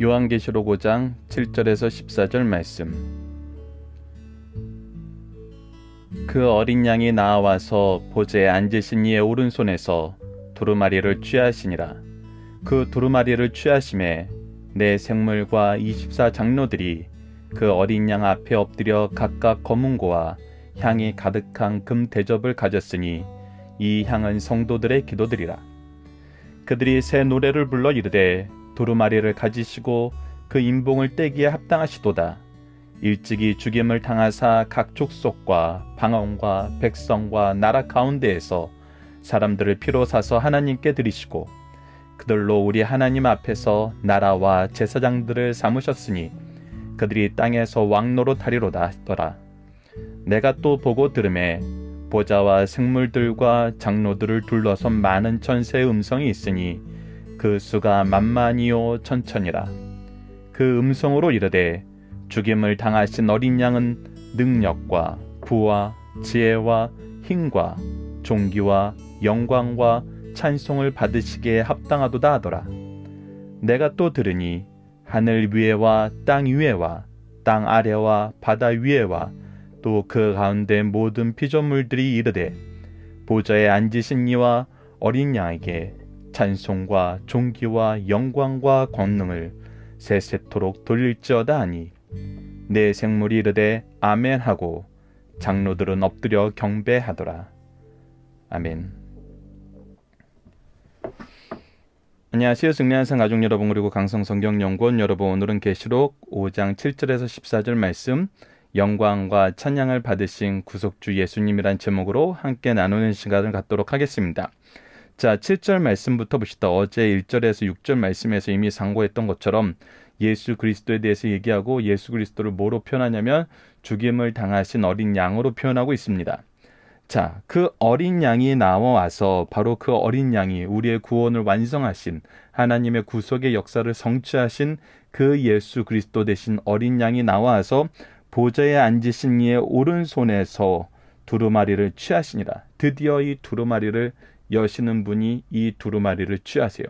요한계시록 5장 7절에서 14절 말씀. 그 어린 양이 나와서 보좌에 앉으신 이의 오른손에서 두루마리를 취하시니라. 그 두루마리를 취하심에 네 생물과 24 장로들이 그 어린 양 앞에 엎드려 각각 검은고와 향이 가득한 금 대접을 가졌으니 이 향은 성도들의 기도들이라. 그들이 새 노래를 불러 이르되 두루마리를 가지시고 그 인봉을 떼기에 합당하시도다. 일찍이 죽임을 당하사 각 족속과 방언과 백성과 나라 가운데에서 사람들을 피로 사서 하나님께 드리시고 그들로 우리 하나님 앞에서 나라와 제사장들을 삼으셨으니 그들이 땅에서 왕노릇하리로다 하더라. 내가 또 보고 들으매 보좌와 생물들과 장로들을 둘러선 많은 천사의 음성이 있으니 그 수가 만만이요 천천이라. 그 음성으로 이르되 죽임을 당하신 어린 양은 능력과 부와 지혜와 힘과 존귀와 영광과 찬송을 받으시기에 합당하도다 하더라. 내가 또 들으니 하늘 위에와 땅 위에와 땅 아래와 바다 위에와 또 그 가운데 모든 피조물들이 이르되 보좌에 앉으신 이와 어린 양에게 찬송과 존귀와 영광과 권능을 세세토록 돌릴지어다 하니 네 생물이 이르되 아멘 하고 장로들은 엎드려 경배하더라. 아멘. 안녕하세요. 승리한상 가족 여러분, 그리고 강성성경연구원 여러분, 오늘은 계시록 5장 7절에서 14절 말씀, 영광과 찬양을 받으신 구속주 예수님이란 제목으로 함께 나누는 시간을 갖도록 하겠습니다. 자, 7절 말씀부터 봅시다. 어제 1절에서 6절 말씀에서 이미 상고했던 것처럼 예수 그리스도에 대해서 얘기하고 예수 그리스도를 뭐로 표현하냐면 죽임을 당하신 어린 양으로 표현하고 있습니다. 자, 그 어린 양이 나와서 바로 그 어린 양이 우리의 구원을 완성하신 하나님의 구속의 역사를 성취하신 그 예수 그리스도 대신 어린 양이 나와서 보좌에 앉으신 이의 오른손에서 두루마리를 취하시니라. 드디어 이 두루마리를 여시는 분이 이 두루마리를 취하세요.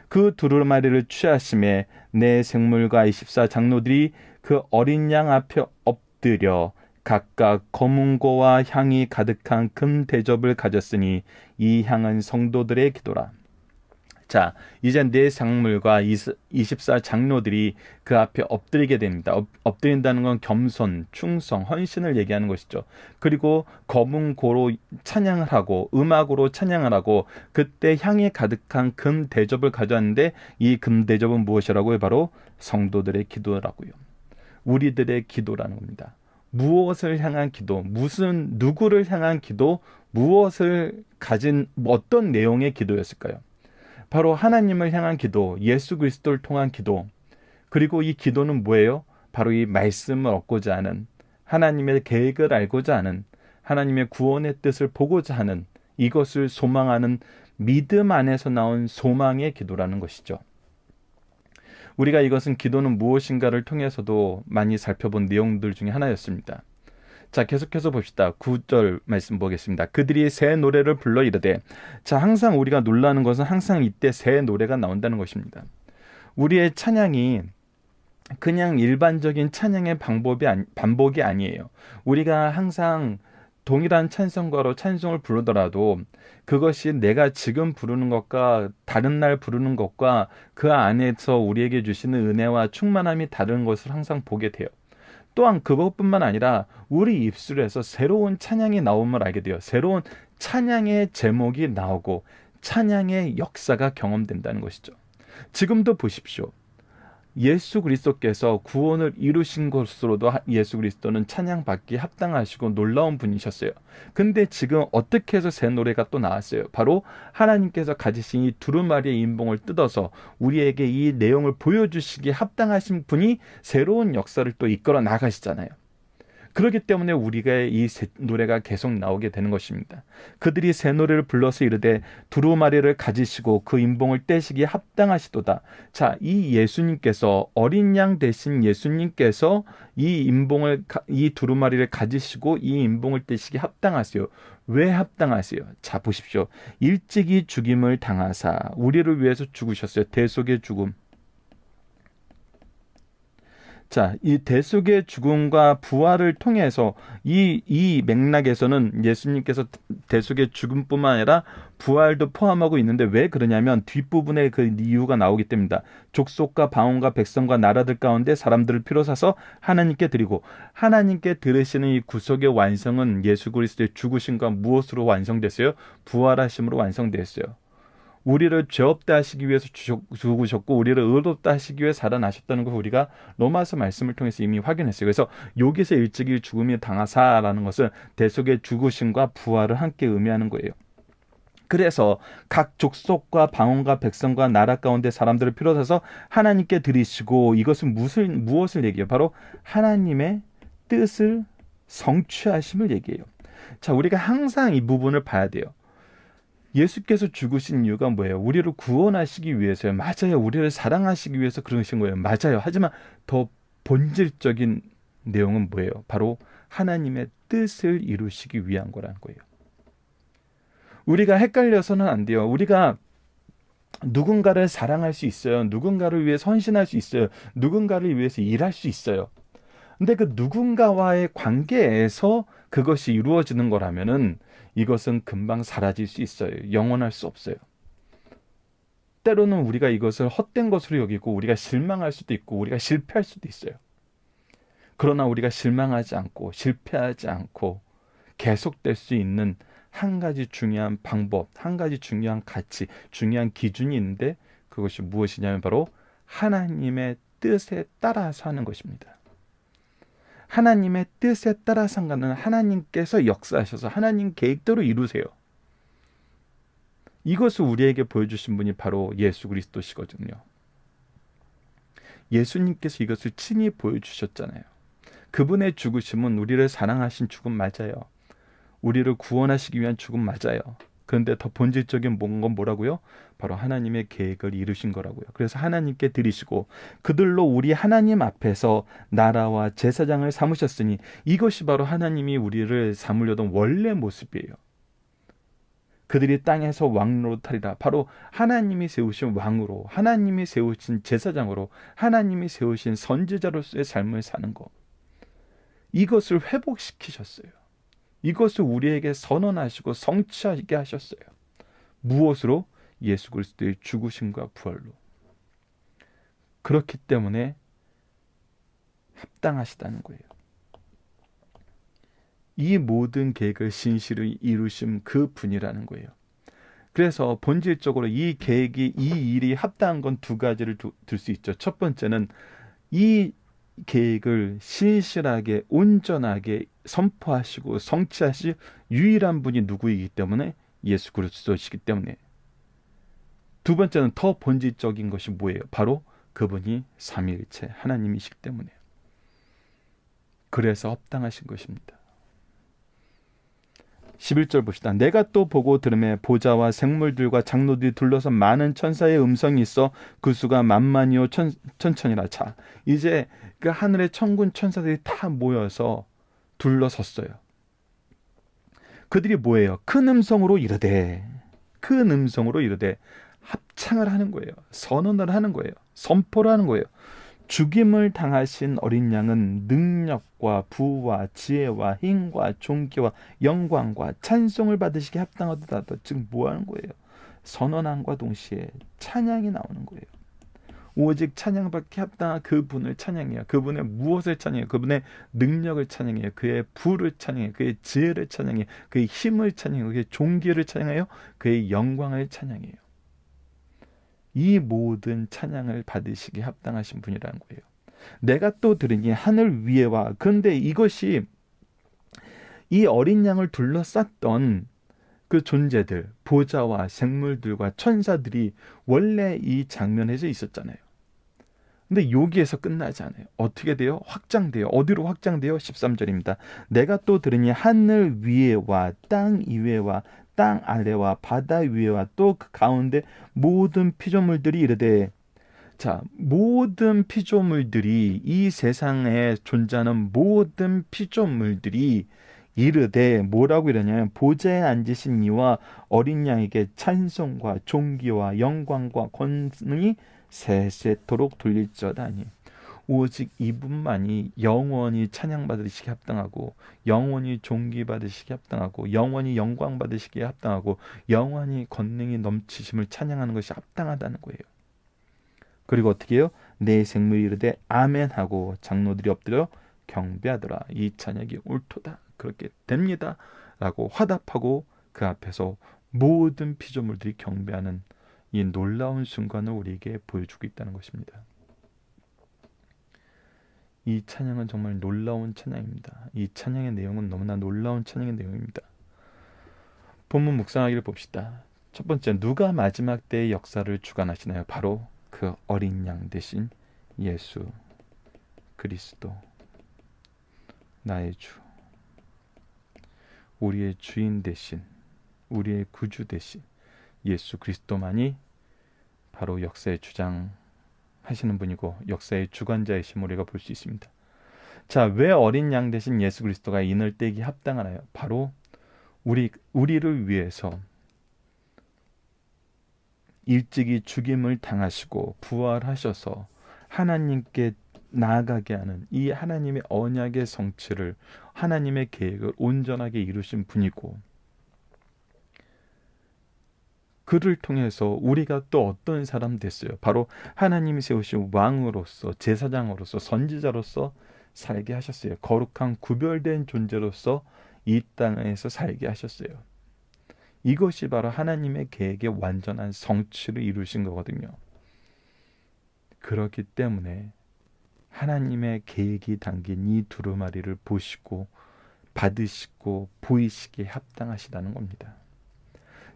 그 두루마리를 취하심에 네 생물과 24 장로들이 그 어린 양 앞에 엎드려 각각 검은고와 향이 가득한 금 대접을 가졌으니 이 향은 성도들의 기도라. 자, 이제 네 생물과 24 장로들이 그 앞에 엎드리게 됩니다. 엎드린다는 건 겸손, 충성, 헌신을 얘기하는 것이죠. 그리고 검은 고로 찬양을 하고 음악으로 찬양을 하고 그때 향이 가득한 금 대접을 가져왔는데 이 금 대접은 무엇이라고요? 바로 성도들의 기도라고요. 우리들의 기도라는 겁니다. 무엇을 향한 기도, 누구를 향한 기도, 무엇을 가진 어떤 내용의 기도였을까요? 바로 하나님을 향한 기도, 예수 그리스도를 통한 기도. 그리고 이 기도는 뭐예요? 바로 이 말씀을 얻고자 하는, 하나님의 계획을 알고자 하는, 하나님의 구원의 뜻을 보고자 하는, 이것을 소망하는 믿음 안에서 나온 소망의 기도라는 것이죠. 우리가 이것은 기도는 무엇인가를 통해서도 많이 살펴본 내용들 중에 하나였습니다. 자, 계속해서 봅시다. 9절 말씀 보겠습니다. 그들이 새 노래를 불러 이르되. 자, 항상 우리가 놀라는 것은 항상 이때 새 노래가 나온다는 것입니다. 우리의 찬양이 그냥 일반적인 찬양의 반복이 아니에요. 우리가 항상 동일한 찬송가로 찬송을 부르더라도 그것이 내가 지금 부르는 것과 다른 날 부르는 것과 그 안에서 우리에게 주시는 은혜와 충만함이 다른 것을 항상 보게 돼요. 또한 그것뿐만 아니라 우리 입술에서 새로운 찬양이 나옴을 알게 돼요. 새로운 찬양의 제목이 나오고 찬양의 역사가 경험된다는 것이죠. 지금도 보십시오. 예수 그리스도께서 구원을 이루신 것으로도 예수 그리스도는 찬양받기 합당하시고 놀라운 분이셨어요. 근데 지금 어떻게 해서 새 노래가 또 나왔어요? 바로 하나님께서 가지신 이 두루마리의 인봉을 뜯어서 우리에게 이 내용을 보여주시기에 합당하신 분이 새로운 역사를 또 이끌어 나가시잖아요. 그렇기 때문에 우리가 이 노래가 계속 나오게 되는 것입니다. 그들이 새 노래를 불러서 이르되 두루마리를 가지시고 그 인봉을 떼시기에 합당하시도다. 자, 이 예수님께서 어린 양 대신 예수님께서 이 두루마리를 가지시고 이 인봉을 떼시기에 합당하세요. 왜 합당하세요? 자, 보십시오. 일찍이 죽임을 당하사 우리를 위해서 죽으셨어요. 대속의 죽음. 자, 이 대속의 죽음과 부활을 통해서 이 맥락에서는 예수님께서 대속의 죽음뿐만 아니라 부활도 포함하고 있는데 왜 그러냐면 뒷부분에 그 이유가 나오기 때문이다. 족속과 방언과 백성과 나라들 가운데 사람들을 피로 사서 하나님께 드리고, 하나님께 들으시는 이 구속의 완성은 예수 그리스도의 죽으심과 무엇으로 완성됐어요? 부활하심으로 완성됐어요. 우리를 죄 없다 하시기 위해서 죽으셨고 우리를 의롭다 하시기 위해 살아나셨다는 걸 우리가 로마서 말씀을 통해서 이미 확인했어요. 그래서 여기서 일찍이 죽음이 당하사라는 것은 대속의 죽으심과 부활을 함께 의미하는 거예요. 그래서 각 족속과 방언과 백성과 나라 가운데 사람들을 필요해서 하나님께 드리시고, 이것은 무엇을 얘기해요? 바로 하나님의 뜻을 성취하심을 얘기해요. 자, 우리가 항상 이 부분을 봐야 돼요. 예수께서 죽으신 이유가 뭐예요? 우리를 구원하시기 위해서요. 맞아요. 우리를 사랑하시기 위해서 그러신 거예요. 맞아요. 하지만 더 본질적인 내용은 뭐예요? 바로 하나님의 뜻을 이루시기 위한 거라는 거예요. 우리가 헷갈려서는 안 돼요. 우리가 누군가를 사랑할 수 있어요. 누군가를 위해 헌신할 수 있어요. 누군가를 위해서 일할 수 있어요. 근데 그 누군가와의 관계에서 그것이 이루어지는 거라면은 이것은 금방 사라질 수 있어요. 영원할 수 없어요. 때로는 우리가 이것을 헛된 것으로 여기고 우리가 실망할 수도 있고 우리가 실패할 수도 있어요. 그러나 우리가 실망하지 않고 실패하지 않고 계속될 수 있는 한 가지 중요한 방법, 한 가지 중요한 가치, 중요한 기준이 있는데 그것이 무엇이냐면 바로 하나님의 뜻에 따라서 하는 것입니다. 하나님의 뜻에 따라서 한 것은 하나님께서 역사하셔서 하나님 계획대로 이루세요. 이것을 우리에게 보여주신 분이 바로 예수 그리스도시거든요. 예수님께서 이것을 친히 보여주셨잖아요. 그분의 죽으심은 우리를 사랑하신 죽음 맞아요. 우리를 구원하시기 위한 죽음 맞아요. 그런데 더 본질적인 건 뭐라고요? 바로 하나님의 계획을 이루신 거라고요. 그래서 하나님께 드리시고 그들로 우리 하나님 앞에서 나라와 제사장을 삼으셨으니 이것이 바로 하나님이 우리를 삼으려던 원래 모습이에요. 그들이 땅에서 왕으로 타리라. 바로 하나님이 세우신 왕으로, 하나님이 세우신 제사장으로, 하나님이 세우신 선지자로서의 삶을 사는 것. 이것을 회복시키셨어요. 이것을 우리에게 선언하시고 성취하게 하셨어요. 무엇으로? 예수 그리스도의 죽으심과 부활로. 그렇기 때문에 합당하시다는 거예요. 이 모든 계획을 신실히 이루신 그 분이라는 거예요. 그래서 본질적으로 이 계획이, 이 일이 합당한 건 두 가지를 들 수 있죠. 첫 번째는 이 계획을 신실하게 온전하게 선포하시고 성취하실 유일한 분이 누구이기 때문에 예수 그리스도시기 때문에. 두 번째는 더 본질적인 것이 뭐예요? 바로 그분이 삼위일체 하나님이시기 때문에. 그래서 합당하신 것입니다. 11절 봅시다. 내가 또 보고 들음에 보좌와 생물들과 장로들이 둘러서 많은 천사의 음성이 있어 그 수가 만만이요 천천이라. 자, 이제 그 하늘의 천군 천사들이 다 모여서 둘러섰어요. 그들이 뭐예요? 큰 음성으로 이르되 합창을 하는 거예요. 선언을 하는 거예요. 선포를 하는 거예요. 죽임을 당하신 어린 양은 능력과 부와 지혜와 힘과 존귀와 영광과 찬송을 받으시기 합당하도다. 즉 뭐 하는 거예요? 선언함과 동시에 찬양이 나오는 거예요. 오직 찬양받기 합당한 그분을 찬양해요. 그분의 무엇을 찬양해요? 그분의 능력을 찬양해요. 그의 부를 찬양해요. 그의 지혜를 찬양해요. 그의 힘을 찬양해요. 그의 존귀를 찬양해요. 그의 영광을 찬양해요. 이 모든 찬양을 받으시기 합당하신 분이라는 거예요. 내가 또 들으니 하늘 위에와, 그런데 이것이 이 어린 양을 둘러쌌던 그 존재들, 보좌와 생물들과 천사들이 원래 이 장면에서 있었잖아요. 근데 여기에서 끝나지 않아요. 어떻게 돼요? 확장돼요. 어디로 확장돼요? 13절입니다. 내가 또 들으니 하늘 위에와 땅 이외와 땅 아래와 바다 위에와 또 그 가운데 모든 피조물들이 이르되. 자, 모든 피조물들이, 이 세상에 존재하는 모든 피조물들이 이르되 뭐라고 이러냐면 보좌에 앉으신 이와 어린 양에게 찬송과 존귀와 영광과 권능이 세세토록 돌릴지어다 하니. 오직 이분만이 영원히 찬양받으시기에 합당하고, 영원히 존귀받으시기에 합당하고, 영원히 영광 받으시기에 합당하고, 영원히 권능이 넘치심을 찬양하는 것이 합당하다는 거예요. 그리고 어떻게 해요? 내 생물이 이르되 아멘 하고 장로들이 엎드려 경배하더라. 이 찬양이 옳도다. 그렇게 됩니다. 라고 화답하고 그 앞에서 모든 피조물들이 경배하는 이 놀라운 순간을 우리에게 보여주고 있다는 것입니다. 이 찬양은 정말 놀라운 찬양입니다. 이 찬양의 내용은 너무나 놀라운 찬양의 내용입니다. 본문 묵상하기를 봅시다. 첫 번째, 누가 마지막 때의 역사를 주관하시나요? 바로 그 어린 양 대신 예수 그리스도, 나의 주, 우리의 주인 대신, 우리의 구주 대신 예수 그리스도만이 바로 역사의 주장하시는 분이고 역사의 주관자이심을 우리가 볼 수 있습니다. 자, 왜 어린 양 대신 예수 그리스도가 인을 떼기 합당하나요? 바로 우리를 위해서 일찍이 죽임을 당하시고 부활하셔서 하나님께 나아가게 하는 이 하나님의 언약의 성취를, 하나님의 계획을 온전하게 이루신 분이고, 그를 통해서 우리가 또 어떤 사람 됐어요? 바로 하나님이 세우신 왕으로서, 제사장으로서, 선지자로서 살게 하셨어요. 거룩한 구별된 존재로서 이 땅에서 살게 하셨어요. 이것이 바로 하나님의 계획의 완전한 성취를 이루신 거거든요. 그렇기 때문에 하나님의 계획이 담긴 이 두루마리를 보시고 받으시고 보이시기에 합당하시다는 겁니다.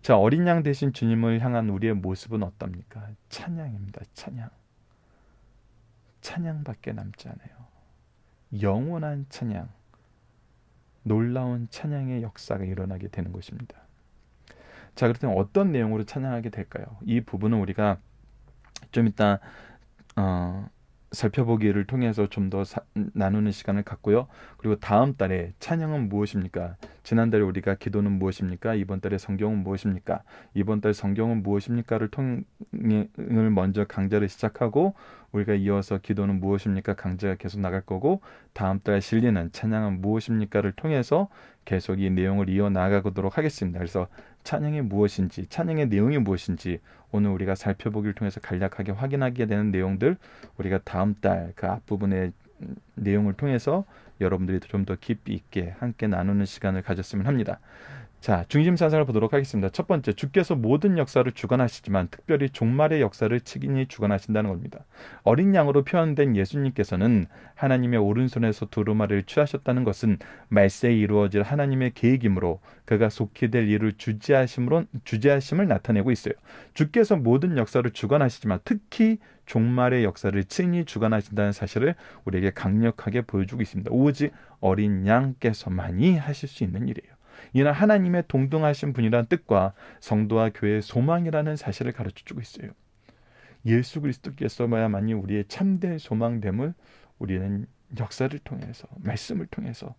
자, 어린 양 대신 주님을 향한 우리의 모습은 어떻습니까? 찬양입니다. 찬양. 찬양밖에 남지 않아요. 영원한 찬양, 놀라운 찬양의 역사가 일어나게 되는 것입니다. 자, 그렇다면 어떤 내용으로 찬양하게 될까요? 이 부분은 우리가 좀 이따 살펴보기를 통해서 좀 더 나누는 시간을 갖고요. 그리고 다음 달에 찬양은 무엇입니까? 지난달에 우리가 기도는 무엇입니까? 이번 달에 성경은 무엇입니까? 이번 달 성경은 무엇입니까를 통을 먼저 강좌를 시작하고, 우리가 이어서 기도는 무엇입니까? 강좌가 계속 나갈 거고, 다음 달 실리는 찬양은 무엇입니까를 통해서 계속 이 내용을 이어나가도록 하겠습니다. 그래서 찬양이 무엇인지, 찬양의 내용이 무엇인지 오늘 우리가 살펴보기를 통해서 간략하게 확인하게 되는 내용들, 우리가 다음 달 그 앞부분의 내용을 통해서 여러분들이 좀 더 깊이 있게 함께 나누는 시간을 가졌으면 합니다. 자, 중심 사상을 보도록 하겠습니다. 첫 번째, 주께서 모든 역사를 주관하시지만 특별히 종말의 역사를 친히 주관하신다는 겁니다. 어린 양으로 표현된 예수님께서는 하나님의 오른손에서 두루마리를 취하셨다는 것은 말세에 이루어질 하나님의 계획이므로 그가 속히 될 일을 주재하심을 나타내고 있어요. 주께서 모든 역사를 주관하시지만 특히 종말의 역사를 친히 주관하신다는 사실을 우리에게 강력하게 보여주고 있습니다. 오직 어린 양께서만이 하실 수 있는 일이에요. 이는 하나님의 동등하신 분이라는 뜻과 성도와 교회의 소망이라는 사실을 가르쳐주고 있어요. 예수 그리스도께서만이 우리의 참된 소망됨을 우리는 역사를 통해서, 말씀을 통해서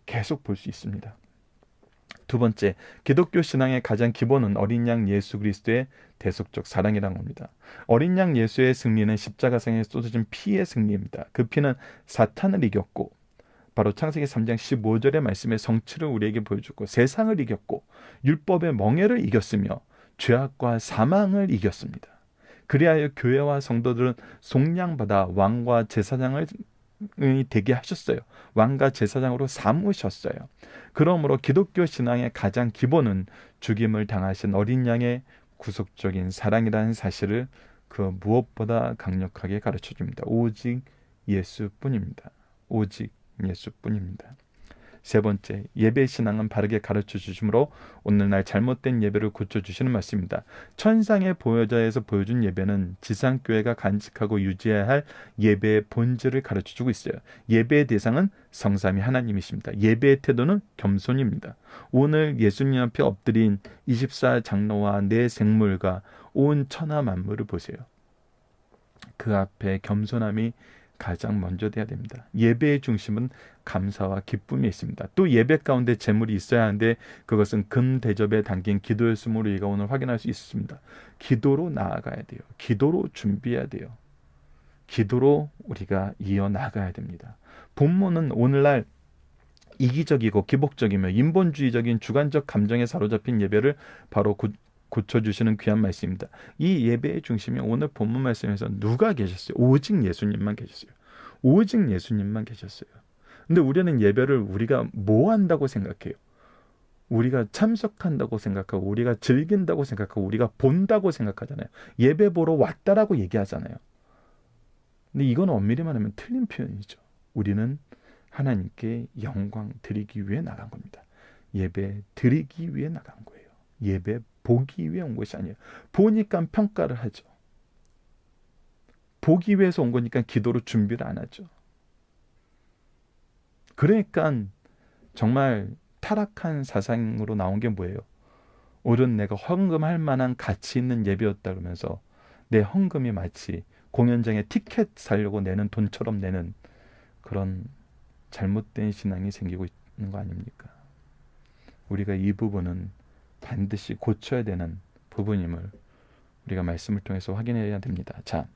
계속 볼 수 있습니다. 두 번째, 기독교 신앙의 가장 기본은 어린 양 예수 그리스도의 대속적 사랑이라는 겁니다. 어린 양 예수의 승리는 십자가상에 쏟아진 피의 승리입니다. 그 피는 사탄을 이겼고, 바로 창세기 3장 15절의 말씀의 성취를 우리에게 보여주고, 세상을 이겼고 율법의 멍에를 이겼으며 죄악과 사망을 이겼습니다. 그리하여 교회와 성도들은 속량받아 왕과 제사장을 되게 하셨어요. 왕과 제사장으로 삼으셨어요. 그러므로 기독교 신앙의 가장 기본은 죽임을 당하신 어린 양의 구속적인 사랑이라는 사실을 그 무엇보다 강력하게 가르쳐줍니다. 오직 예수뿐입니다. 오직 예수뿐입니다. 세 번째, 예배 신앙은 바르게 가르쳐 주심으로 오늘날 잘못된 예배를 고쳐주시는 말씀입니다. 천상의 보혈자에서 보여준 예배는 지상교회가 간직하고 유지해야 할 예배의 본질을 가르쳐주고 있어요. 예배의 대상은 성삼위 하나님이십니다. 예배의 태도는 겸손입니다. 오늘 예수님 앞에 엎드린 24장로와 내 생물과 온 천하 만물을 보세요. 그 앞에 겸손함이 가장 먼저 돼야 됩니다. 예배의 중심은 감사와 기쁨이 있습니다. 또 예배 가운데 제물이 있어야 하는데 그것은 금 대접에 담긴 기도였으므로 우리가 오늘 확인할 수 있습니다. 기도로 나아가야 돼요. 기도로 준비해야 돼요. 기도로 우리가 이어나가야 됩니다. 본문은 오늘날 이기적이고 기복적이며 인본주의적인 주관적 감정에 사로잡힌 예배를 바로 고쳐주시는 귀한 말씀입니다. 이 예배의 중심이 오늘 본문 말씀에서 누가 계셨어요? 오직 예수님만 계셨어요. 오직 예수님만 계셨어요. 근데 우리는 예배를 우리가 뭐 한다고 생각해요? 우리가 참석한다고 생각하고 우리가 즐긴다고 생각하고 우리가 본다고 생각하잖아요. 예배 보러 왔다라고 얘기하잖아요. 근데 이건 엄밀히 말하면 틀린 표현이죠. 우리는 하나님께 영광 드리기 위해 나간 겁니다. 예배 드리기 위해 나간 거예요. 예배 보기 위해 온 것이 아니에요. 보니까 평가를 하죠. 보기 위해서 온 거니까 기도로 준비를 안 하죠. 그러니까 정말 타락한 사상으로 나온 게 뭐예요? 오른 내가 헌금할 만한 가치 있는 예배였다 그러면서 내 헌금이 마치 공연장에 티켓 사려고 내는 돈처럼 내는 그런 잘못된 신앙이 생기고 있는 거 아닙니까? 우리가 이 부분은 반드시 고쳐야 되는 부분임을 우리가 말씀을 통해서 확인해야 됩니다. 자,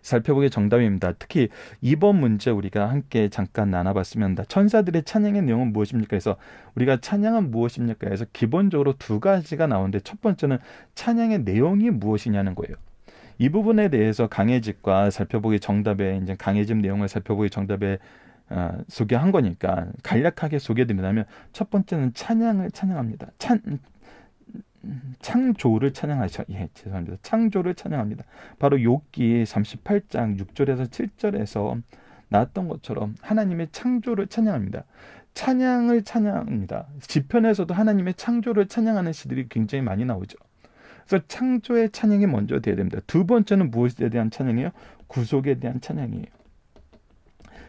살펴보기 정답입니다. 특히 이번 문제 우리가 함께 잠깐 나눠봤으면 천사들의 찬양의 내용은 무엇입니까? 해서 우리가 찬양은 무엇입니까? 해서 기본적으로 두 가지가 나오는데 첫 번째는 찬양의 내용이 무엇이냐는 거예요. 이 부분에 대해서 강해집과 살펴보기 정답에 이제 강해집 내용을 살펴보기 정답에 소개한 거니까 간략하게 소개드리자면 첫 번째는 찬양을 찬양합니다. 창조를 찬양하셔. 죄송합니다. 창조를 찬양합니다. 바로 욥기 38장 6절에서 7절에서 나왔던 것처럼 하나님의 창조를 찬양합니다. 찬양을 찬양합니다. 시편에서도 하나님의 창조를 찬양하는 시들이 굉장히 많이 나오죠. 그래서 창조의 찬양이 먼저 돼야 됩니다. 두 번째는 무엇에 대한 찬양이에요? 구속에 대한 찬양이에요.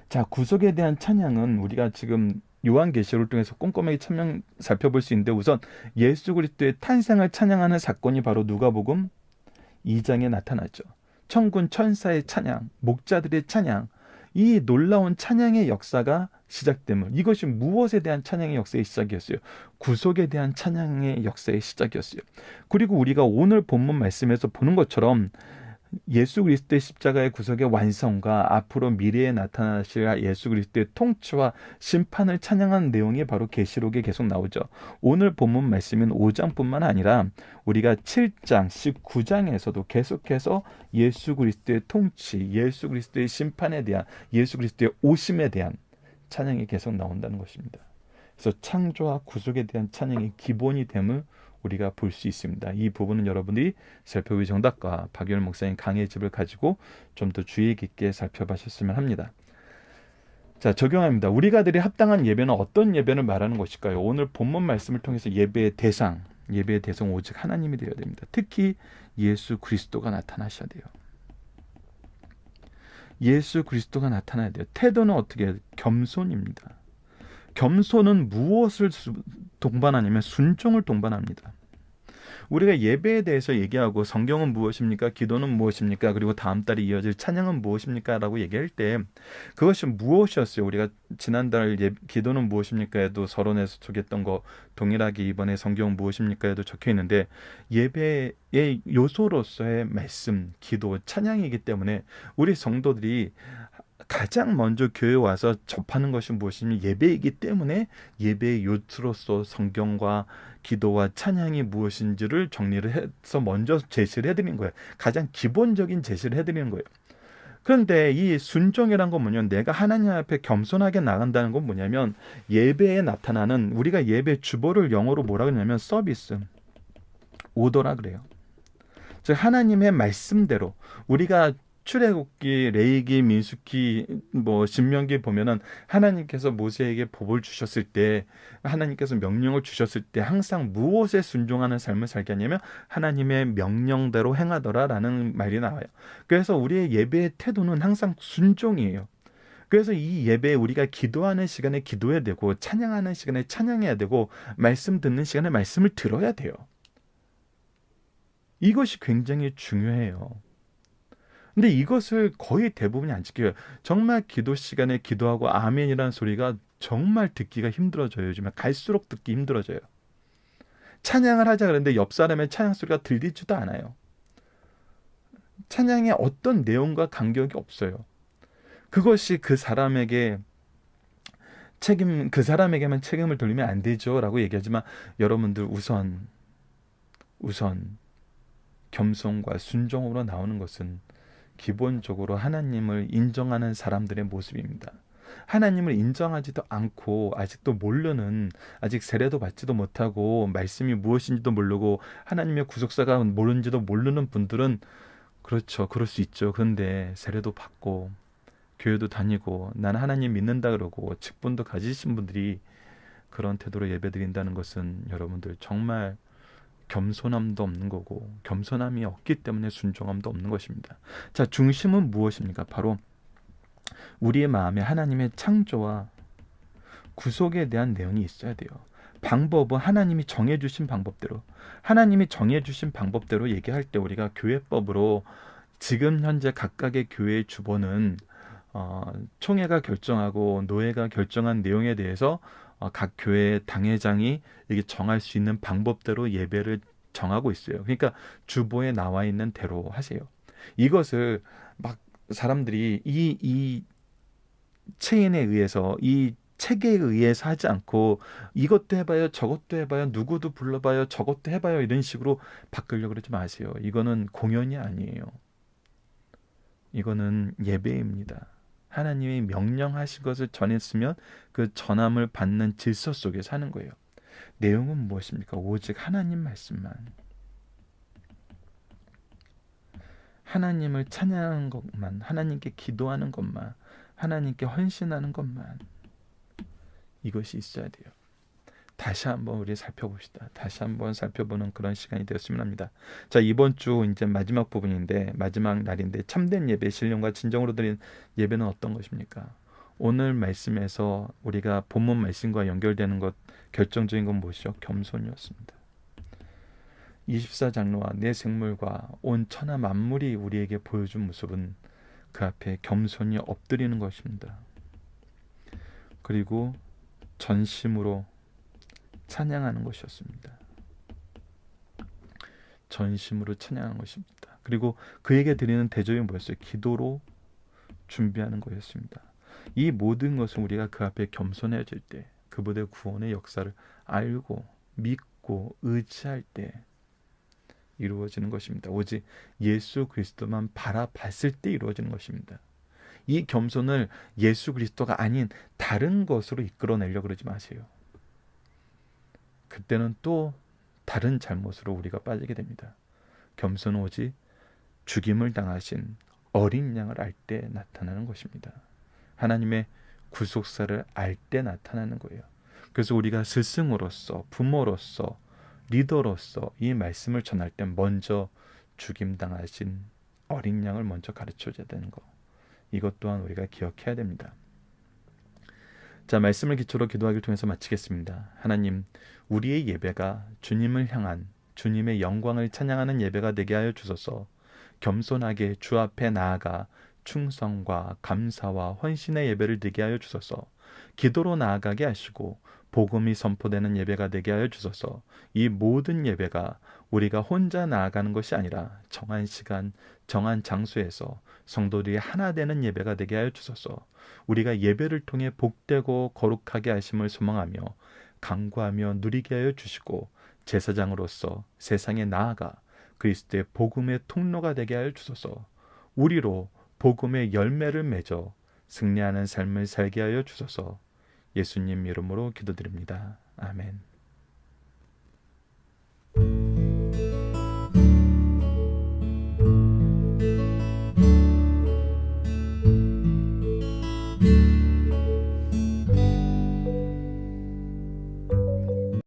자, 구속에 대한 찬양은 우리가 지금 요한계시록을 통해서 꼼꼼하게 살펴볼 수 있는데 우선 예수 그리스도의 탄생을 찬양하는 사건이 바로 누가복음 2장에 나타나죠. 천군 천사의 찬양, 목자들의 찬양, 이 놀라운 찬양의 역사가 시작됨을, 이것이 무엇에 대한 찬양의 역사의 시작이었어요? 구속에 대한 찬양의 역사의 시작이었어요. 그리고 우리가 오늘 본문 말씀에서 보는 것처럼 예수 그리스도의 십자가의 구속의 완성과 앞으로 미래에 나타나실 예수 그리스도의 통치와 심판을 찬양하는 내용이 바로 계시록에 계속 나오죠. 오늘 본문 말씀은 5장뿐만 아니라 우리가 7장, 19장에서도 계속해서 예수 그리스도의 통치, 예수 그리스도의 심판에 대한, 예수 그리스도의 오심에 대한 찬양이 계속 나온다는 것입니다. 그래서 창조와 구속에 대한 찬양이 기본이 됨을 우리가 볼 수 있습니다. 이 부분은 여러분들이 살펴보기 정답과 박유열 목사님 강해집을 가지고 좀 더 주의 깊게 살펴보셨으면 합니다. 자, 적용합니다. 우리가 드릴 합당한 예배는 어떤 예배를 말하는 것일까요? 오늘 본문 말씀을 통해서 예배의 대상 오직 하나님이 되어야 됩니다. 특히 예수 그리스도가 나타나셔야 돼요. 예수 그리스도가 나타나야 돼요. 태도는 어떻게 해야 돼요? 겸손입니다. 겸손은 무엇을 동반하냐면 순종을 동반합니다. 우리가 예배에 대해서 얘기하고 성경은 무엇입니까? 기도는 무엇입니까? 그리고 다음 달에 이어질 찬양은 무엇입니까? 라고 얘기할 때 그것이 무엇이었어요? 우리가 지난달 기도는 무엇입니까? 에도 서론에서 소개했던 거 동일하게 이번에 성경은 무엇입니까? 에도 적혀 있는데 예배의 요소로서의 말씀, 기도, 찬양이기 때문에 우리 성도들이 가장 먼저 교회에 와서 접하는 것이 무엇이냐면 예배이기 때문에 예배의 요소로서 성경과 기도와 찬양이 무엇인지를 정리를 해서 먼저 제시를 해드리는 거예요. 가장 기본적인 제시를 해드리는 거예요. 그런데 이 순종이란 건 뭐냐면 내가 하나님 앞에 겸손하게 나간다는 건 뭐냐면 예배에 나타나는, 우리가 예배 주보를 영어로 뭐라 그러냐면 서비스, 오더라 그래요. 즉 하나님의 말씀대로 우리가 출애굽기, 레위기, 민수기, 신명기 보면은 하나님께서 모세에게 법을 주셨을 때, 하나님께서 명령을 주셨을 때 항상 무엇에 순종하는 삶을 살게 하냐면 하나님의 명령대로 행하더라라는 말이 나와요. 그래서 우리의 예배의 태도는 항상 순종이에요. 그래서 이 예배에 우리가 기도하는 시간에 기도해야 되고 찬양하는 시간에 찬양해야 되고 말씀 듣는 시간에 말씀을 들어야 돼요. 이것이 굉장히 중요해요. 근데 이것을 거의 대부분이 안 지켜요. 정말 기도 시간에 기도하고 아멘이라는 소리가 정말 듣기가 힘들어져요. 요즘에 갈수록 듣기 힘들어져요. 찬양을 하자 그랬는데 옆 사람의 찬양 소리가 들리지도 않아요. 찬양의 어떤 내용과 간격이 없어요. 그것이 그 사람에게만 책임을 돌리면 안 되죠 라고 얘기하지만, 여러분들 우선 겸손과 순종으로 나오는 것은 기본적으로 하나님을 인정하는 사람들의 모습입니다. 하나님을 인정하지도 않고 아직도 모르는, 아직 세례도 받지도 못하고 말씀이 무엇인지도 모르고 하나님의 구속사가 모르는지도 모르는 분들은, 그렇죠, 그럴 수 있죠. 그런데 세례도 받고 교회도 다니고 나는 하나님 믿는다 그러고 직분도 가지신 분들이 그런 태도로 예배드린다는 것은 여러분들 정말 겸손함도 없는 거고, 겸손함이 없기 때문에 순종함도 없는 것입니다. 자, 중심은 무엇입니까? 바로 우리의 마음에 하나님의 창조와 구속에 대한 내용이 있어야 돼요. 방법은 하나님이 정해주신 방법대로 얘기할 때, 우리가 교회법으로 지금 현재 각각의 교회의 주보는 총회가 결정하고 노회가 결정한 내용에 대해서 각 교회의 당회장이 이게 정할 수 있는 방법대로 예배를 정하고 있어요. 그러니까 주보에 나와 있는 대로 하세요. 이것을 막 사람들이 이 체인에 의해서, 이 책에 의해서 하지 않고 이것도 해봐요, 저것도 해봐요, 누구도 불러봐요, 저것도 해봐요, 이런 식으로 바꾸려고 그러지 마세요. 이거는 공연이 아니에요. 이거는 예배입니다. 하나님이 명령하신 것을 전했으면 그 전함을 받는 질서 속에서 하는 거예요. 내용은 무엇입니까? 오직 하나님 말씀만, 하나님을 찬양하는 것만, 하나님께 기도하는 것만, 하나님께 헌신하는 것만, 이것이 있어야 돼요. 다시 한번 우리 살펴봅시다. 다시 한번 살펴보는 그런 시간이 되었으면 합니다. 자, 이번 주 이제 마지막 부분인데, 마지막 날인데, 참된 예배, 신령과 진정으로 드린 예배는 어떤 것입니까? 오늘 말씀에서 우리가 본문 말씀과 연결되는 것, 결정적인 건 무엇이죠? 겸손이었습니다. 24장로와 내 생물과 온 천하 만물이 우리에게 보여준 모습은 그 앞에 겸손히 엎드리는 것입니다. 그리고 전심으로 찬양하는 것이었습니다. 전심으로 찬양하는 것입니다. 그리고 그에게 드리는 대접이 뭐였어요? 기도로 준비하는 것이었습니다. 이 모든 것은 우리가 그 앞에 겸손해질 때, 그분의 구원의 역사를 알고 믿고 의지할 때 이루어지는 것입니다. 오직 예수 그리스도만 바라봤을 때 이루어지는 것입니다. 이 겸손을 예수 그리스도가 아닌 다른 것으로 이끌어내려고 그러지 마세요. 그때는 또 다른 잘못으로 우리가 빠지게 됩니다. 겸손은 오직 죽임을 당하신 어린 양을 알 때 나타나는 것입니다. 하나님의 구속사를 알 때 나타나는 거예요. 그래서 우리가 스승으로서, 부모로서, 리더로서 이 말씀을 전할 때 먼저 죽임당하신 어린 양을 먼저 가르쳐줘야 되는 거, 이것 또한 우리가 기억해야 됩니다. 자, 말씀을 기초로 기도하기를 통해서 마치겠습니다. 하나님, 우리의 예배가 주님을 향한, 주님의 영광을 찬양하는 예배가 되게 하여 주소서. 겸손하게 주 앞에 나아가 충성과 감사와 헌신의 예배를 드리게 하여 주소서. 기도로 나아가게 하시고 복음이 선포되는 예배가 되게 하여 주소서. 이 모든 예배가 우리가 혼자 나아가는 것이 아니라 정한 시간, 정한 장소에서 성도들이 하나 되는 예배가 되게 하여 주소서. 우리가 예배를 통해 복되고 거룩하게 하심을 소망하며 간구하며 누리게 하여 주시고, 제사장으로서 세상에 나아가 그리스도의 복음의 통로가 되게 하여 주소서. 우리로 복음의 열매를 맺어 승리하는 삶을 살게 하여 주소서. 예수님 이름으로 기도드립니다. 아멘.